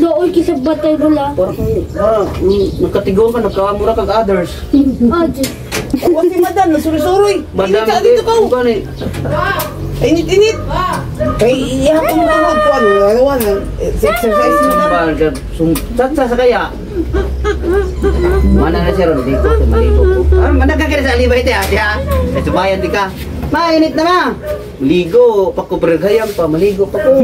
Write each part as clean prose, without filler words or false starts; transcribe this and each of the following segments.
Doon kisab batay dula. Parang nagkatigaw ka, nagkamura kag others. Huwag si madam, nasuri-suri. Madam, Init dito ka. Init. Kaya ihapon mo ka ko ano, exercise mo na. Sa kaya. Mana na siya ron, dito, maligo ko. Mana ka kaya sa alibay ito, ha? Sa subayan di ka. Mainit na ma. Ligo, pakubergayang pa, maligo pa ko.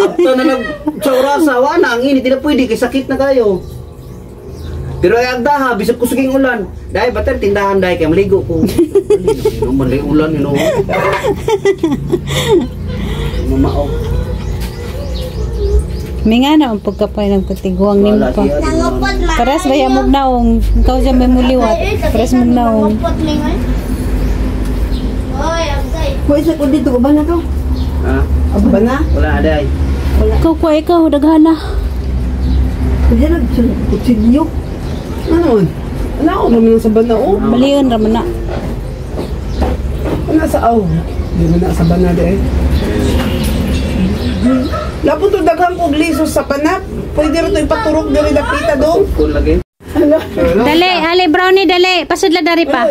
After na nagsaurasa, wala, ang init, hindi na pwede, kaya sakit na kayo. Pero ay agdaha, bisag ko saging ulan. Dahil bater, tindahan dahil, kaya maligo ko. Malay ulan, you know. Mamao. May nga na ang pagkapay ng patiguang nimo pa. Paras ba yung naong? Ikaw dyan may muliwat. Paras magnaong. Kuya sa ko dito, ba na to? Ha? Ba na? Wala ada ay. Ikaw, daghana. Kaya nagkutsilyo. Ano? Ano ako naman sa bana, oh? Maliyon raman na. Ano sa aw? Di mo na sa bana di eh. Lapon to daghang kog lisos sa panap. Pwede rin ito ipaturok diri dapita do. Kung lagi. Dali, ali brownie, dali. Pasudla dari pa.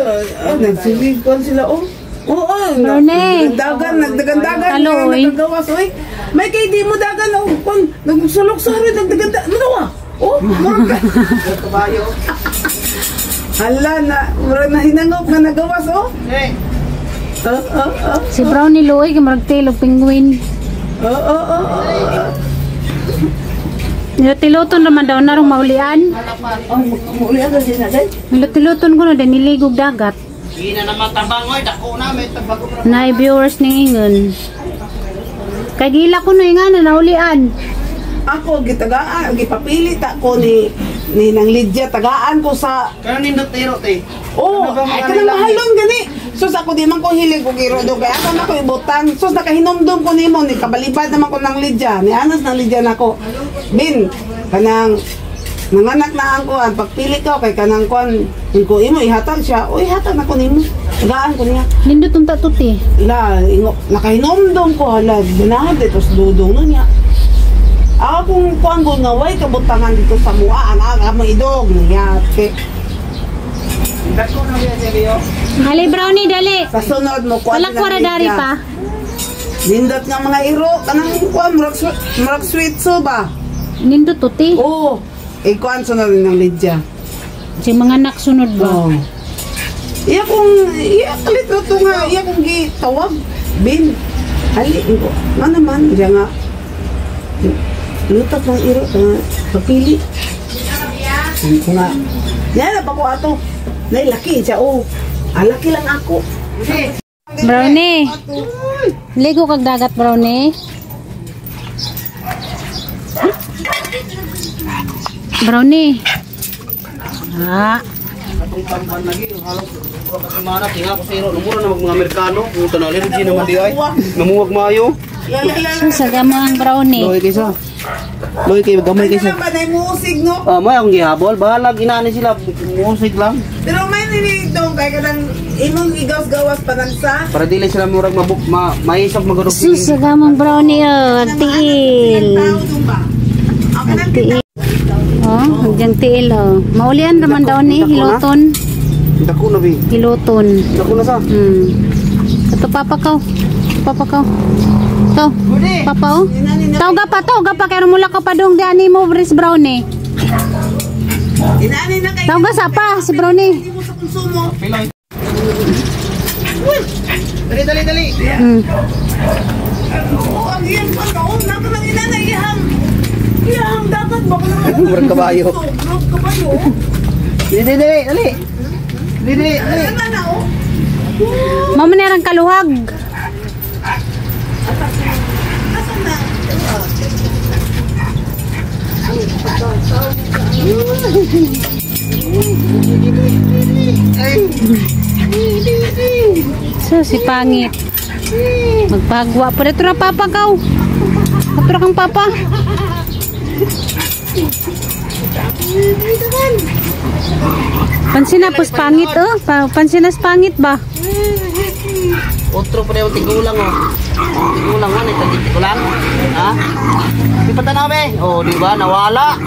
Nagsiligpan sila, oh. Oo, Brownie. nagdagandagan. Hello, oy. Nagagawas, oy. May kay di mo dagan, oh. Kung nagsulok-suri, nagdagandagan. Nagawa? Oh, marang ka. Kabayo. Hala, marang na hinangop na nagawas, oh. Hey. Si brownie luoy, kamarag tail of penguin. Nilotiluton naman daw na rong maulian. Maulian na din natin. Nilotiluton ko na din niligog dagat. Hindi na naman tabang, oy. Dako na, may tabang ko na. Na viewers ning ingon. Kay gila ko na nga na naulian. Ako gitagaan, gipapili ta ko ni nang Lydia, tagaan ko sa Kaya nindot tiro, te. oh, ay kanang mahalon gani. Sus ako di man ko hilig ko giro do kaya ako na ko ibutan. Sus nakahinomdom ko nimo ni kabalibad naman ko nang Lydia. Ni anas nang Lydia nako. Bin kanang nanganak na ang kuan pagpili ko kay kanang kuan ko imo ihatag siya. O ihatag na ko nimo. Tagaan ko niya. Nindot unta tuti. La, nakahinomdom ko hala. Binahad ito sa dudong no niya. Ako kung kuanggo nga way kabutangan dito sa mua ang idog niya. Dako na biya siya. Ali brownie, dali. Sa sunod mo kuan. Wala ko dari pa. Nindot nga mga iro kanang kuan murag sweet so ba? Nindot tuti. Oo. Kuan sunod ng Lydia. Si mga anak sunod ba? Oh. Iya kalit to nga iya kong gitawag bin. Ali ko. Nga naman diya nga. Lutak ng iro pagpili. Nga. Yan pa ko ato. Nay laki siya oh. Laki lang ako. Brownie. Ligo kag dagat brownie. Brownie. Atong tamban lagi halos mana tinga ko sa iro numuro na mga Amerikano. Puta na allergy naman di ay. Namuwag maayo. Sa gamang brownie. Loy kaysa. Loy kay gamay kaysa. Ano ba na musig no? May akong gihabol, bahala ginani sila musik lang. Pero may nilito kay kanang imong igawas-gawas panansa. Para dili sila murag maisog magurog. Sus, sa gamang brownie oh, tiil. Tiil. Oh, hanggang tiil oh. Maulian naman daw ni hiloton. Dako na bi. Hiloton. Dako na sa. Ito papa ko. Papa ko. To. Papa oh. Tawag pa kay mula ka pa dong di ani mo Bris Brownie. Inani na kay. Tawag sa pa si Brownie. Hindi mo sa konsumo. Dali. Oo, ang iyang pagkaon na ka lang inana iyang dapat baka naman. Murag kabayo. Murag kabayo. Dali. Ano na oh? Mamanirang kaluhag. Asan na? So, si Pangit. Magpagwa pa dito na papa kaw. Atura kang papa. Pansinapos pangit oh. Pansinas pangit ba? Otro pa rin tigulang oh. Tigulang man, ito tigulang. Ha? Di patanaw be. Oh, di ba nawala.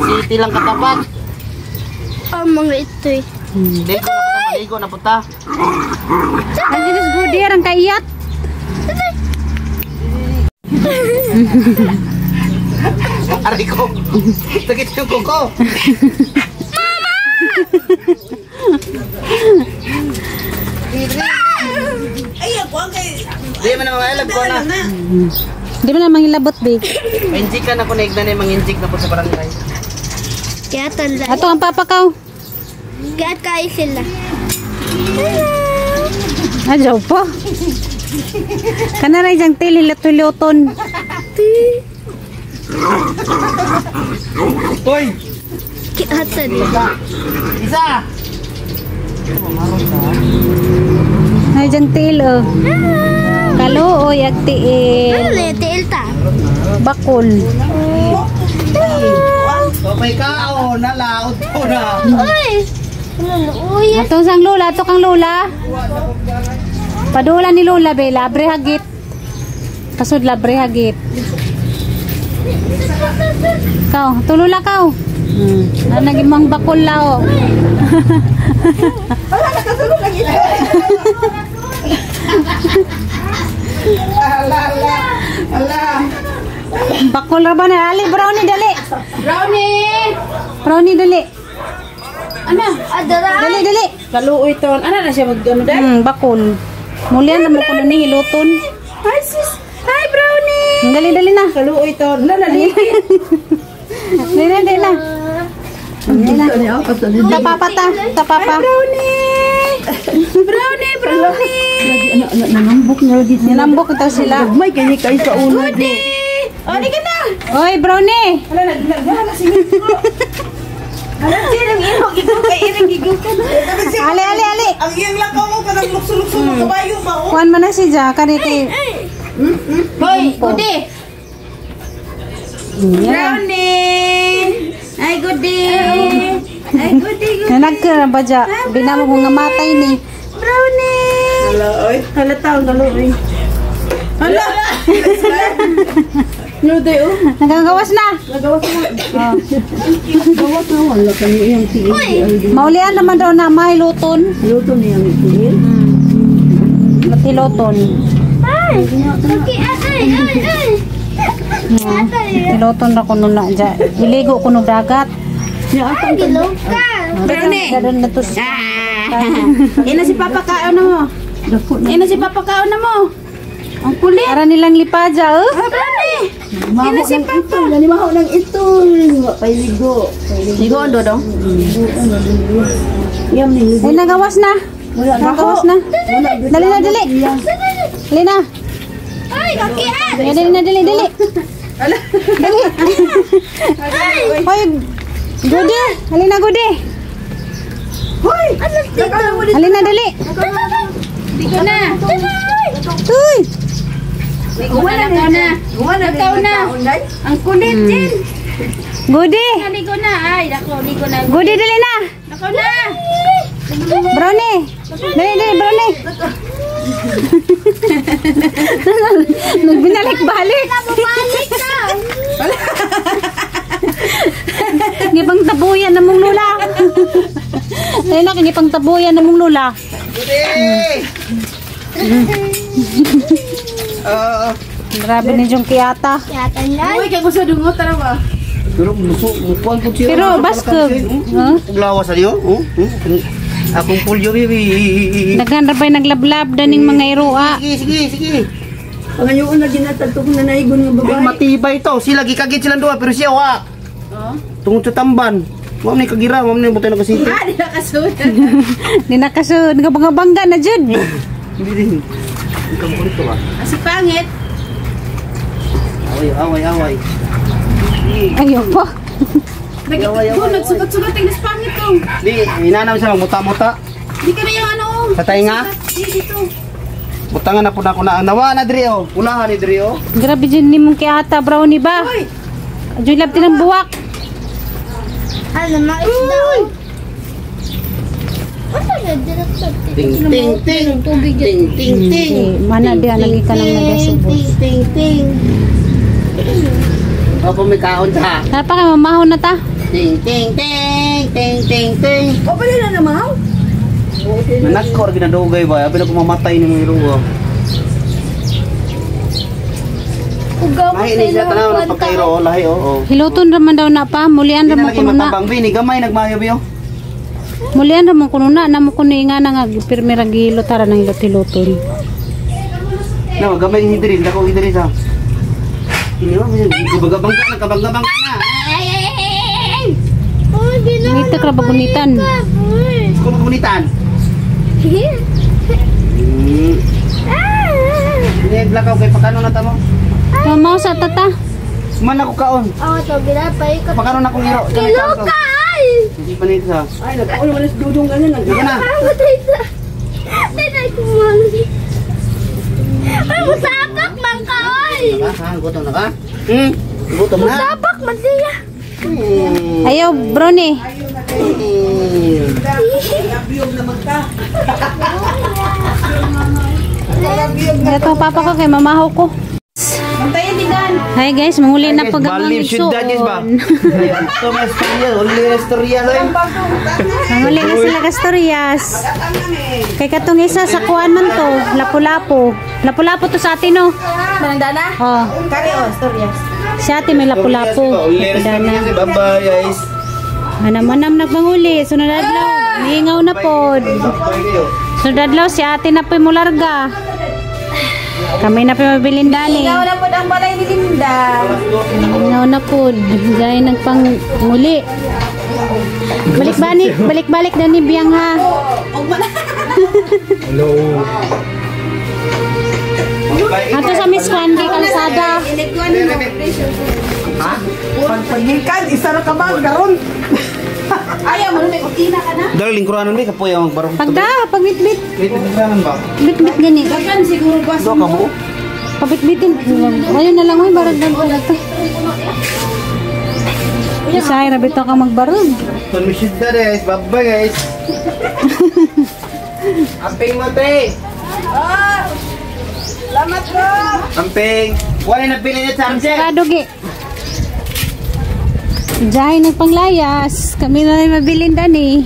City lang katapat. Mga ito eh. Dito na maligo na punta. Ang dinis gudi ang kaiyat. Aray ko. Sakit yung kuko. Ay, ako ang kay... Di man naman alag ko na. Di ba na mangilabot be? Injik ka na ko na ignan yung manginjik na po sa barangay. Kaya tanda. Ato ang papakaw. Kaya kayo sila. Adyaw po. Kanaray diyang tili latuloton. Hoy! Kaya tanda. Isa! Ay diyang til oh. Kaluoy ag tiil. Ano yung tiil ta? Bakol. Kapay ka o, nalaot ko na. Uy! Uy! Atong sang lula, ato kang lula. Padula ni lula be, labre hagit. Pasod labre hagit. Kau, tulula kau. Nagimang bakol lao. Wala, nakasulong lagi. Ala. Bakol ra ba na? Ali, brownie dali. Brownie dali. Ano? Adara? Dali. Kaluoy ton. Ano na siya mag-ano dahil? Bakol. Mulian na mo ko ni hiluton. Hi sis. Hi brownie. Dali na. Kaluoy ton. Lalali. Dali na. Tapapata. Tapapa. Brownie. Nilambok ito sila. May kanya kayo sa ulo. Oh, di ka na. Oy, brownie. Ala, naglahala si Miko. Ala, sinang ino, gigong kay irang gigong ka. Ali. Ang iyang lakaw mo, parang lukso-lukso mo kabayo ba? Kuan man na si Ja, kani kay. Hoy! Kudi! Brownie! Ay, good day! Ay, good day, good day. Nanagka ba Ja? Binamo ko nga matay ni. Brownie! Hala, oy. Hala taong galuoy. Hala! Nuday, oh. Nagagawas na. Nagawa ko na. Oh. Gawa ko na. Wala kami iyang tiil. Maulian naman daw na mahiluton. Luto niya ang tiil. Matiloton. Ay! Okay, ay! Tiloton ra kuno na ja. Iligo kuno dagat. Ay, gilong ka! Brownie! Dadon na to. Ina si Papa kaon na mo. Ina si Papa kaon na mo. Ang kulit. Para nilang lipaja, oh. Brownie! Ina si Papa. Nanimahaw ng ito. Pailigo. Ligo ang dodong? Yam ni. Ay, nagawas na. Nagawas na. Dali na. Dali na. Ay, kakian! Dali na. Dali. Hoy, Gudi. Halina, Gudi. Hoy! Halina, dali. Di ko na! Uy. Nakaw na! Ang kulit din! Gudi. Naligo na! Ay, nako, ligo na! Gudi, dali na. Nakaw na! Brownie. Dali, Brownie. Nagbinalik-balik. Bumalik ka! Gipang tabuyan na mong lula. Ayun na, gipang tabuyan na mong lula. Grabe ni Jong Kiata. Yata na! Uy, kaya gusto dungo tara ba? Pero mukuan ko siya. Pero baskog. Huh? Paglawas niyo. Akong pulyo bibi. Naghanap ba'y naglablab daning mga iroa. Sige. Pangayoon na ginatagto ko na naigon nga Ay, babae. matibay to. Sila gikagit silang duha pero siya wa. Tungod sa tamban. Ma'am ni kagira, ma'am ni butay na kasiti. Di na kasunod. Di nakasunod nga bangga na jud. Hindi din. Ikaw ko nito ba? Kasi pangit. Away. Ayun po. Nagsugat-sugat ang pangit ko. Di, hinanam siya magmuta-muta. Di ka na yung ano. Sa tainga? Dito. Butangan na po na ako na. Nawa na diri oh. Unahan ni diri oh. Grabe dyan ni mong Kiata, Brownie ba? Uy! Diyod labti ng buwak. Ano, maisda o? Ano na, direkto? Ting. Mana dia lagi ka nang nagasubo. Ting. Opo may kaon sa. Dapat ka mamahon na ta. Ting ting ting ting ting ting. O pala na naman. Nanagkor ginadugay ba? Abi na kumamatay ni mga iruwa. Ugaw ko Lahi ni siya tanaw ng pagkairo o lahi o. Hiluton raman daw na pa. Mulian Hindi raman na lagi kuno na. matabang bini gamay nagmayo biyo. Mulian raman kuno na. Namo kuno nga na nga. Pirmira gilo tara ng hilot-hiluton. Na gamay hidrin dako hidrin sa. Ini mo gabagabang ka kabang-gabang ka na. Oh, ginawa. Ngita ka bagunitan. Kung magunitan. Ini lakaw kay pakano na tamo. Mamaw sa tata. Man ako kaon. Ako to, ginapay ko. Pakano na kong iro. Kilokal! Hindi pa nito sa. Ay, nagkaon malis dudong ganyan. Sige na. Patay sa. Tinay ko mali. Ay, musapak man ka, oy! Gutom na ka? Gutom na. Musapak man siya. Ayaw, brownie. Nabiyog naman ka. Ito papa ko kay mamaho ko. Mantayin din gan. Hi guys, manguli na pag Balim syudad yes ba? Ito mas istorya, uli na istorya lang. Manguli na sila kastorias. Kay katong isa sa kuan man to, lapu-lapu. Lapu-lapu to sa atin no. Manandana? Oh, Kari o, storyas. si ate may lapu-lapu. Uli na istorya si bye guys. Manam-manam nagbanguli. Sunod adlaw, miingaw na pod. Sunod adlaw si ate na po'y mularga. Kami na po'y mabilin dani. Ikaw na po ang balay ni Linda. Miingaw na pod. Gaya ng panguli. Balik-balik na ni Biyang ha. Hello. Ato sa Miss Juan kay Kalsada. Ha? Pagpagikan, isa na ka ba? Garon. Ayaw mo na may kutina ka na. Dahil lingkuranan ba kapoy ang barong Pagda, pagbitbit. Wait, lingkuranan ba? Bitbit gani. Dagan siguro ba? Do ka mo? Pabitbitin. Ayun na lang ay barag lang ko na to. Isay, rabito ka magbarog. Permission na guys. Bye guys. Amping mo te. Salamat bro. Amping. Wala na pili na charger. Kadugi. Diyan nagpanglayas. Kami na rin mabilin dani.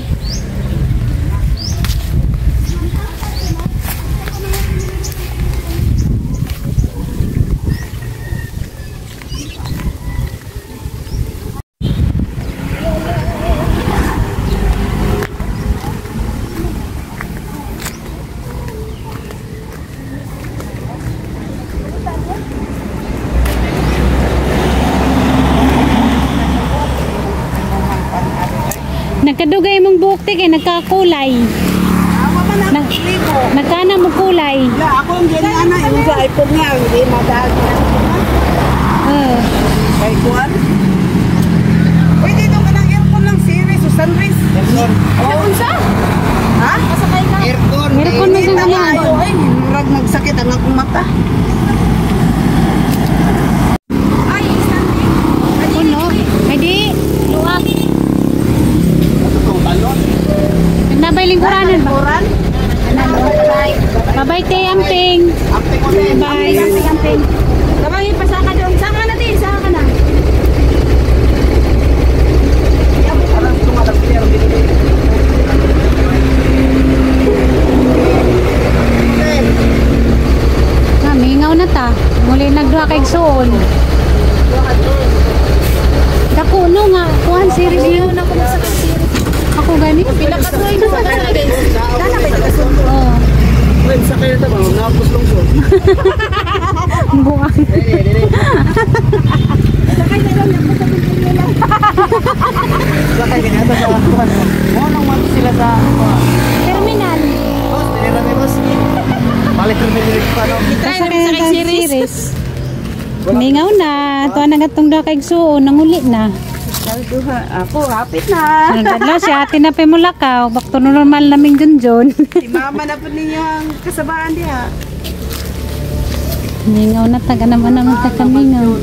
Nagkadugay mong buhok te kay nagkakulay. Ako man Na- ang libo. Nagkana mo kulay. La, ako ang gini ana. Yung sa iPhone niya, hindi madagi na. Kay Juan. Pwede doon ka ng aircon ng series o sunrise. Ano unsa? Ha? Masakay ka? Aircon. Aircon na sa Tama kanya. ayo. Ay, murag nagsakit ang akong mata. Ay, isang Puno. Ay di. Luwag. Nagbabay lingkuranan ba? Oran? Babay te amping. Amping mo te. Bye. amping. Kamay, pasaka doon. Saka na din, saka na. Alam ko nga pero binili. Mingaw na ta. Muli nagduha kay suon. Dako no nga. Kuhan series yun. Ano ko sa series? Ako gani. Pinakatuloy ko sa series. Dana ba ito? Oo. Wait, sa kayo ta ba? Nakapos lang so. Buwang. Sakay na lang ako sa pagkukulang. Sa kayo ginata sa kuhan. Mo nang man sila sa Terminal. boss, nila ni boss. Balik rin nila pa no. Try na sa kay series. Mingaw na. Tuwa na gatong duha kay suon. Nanguli na. Ako, hapit na. Nagdadlaw si ate na pa mulakaw. Bakto normal naming junjon. Si mama na po ninyang kasabaan diha. Mingaw na taga naman naman ta kamingaw.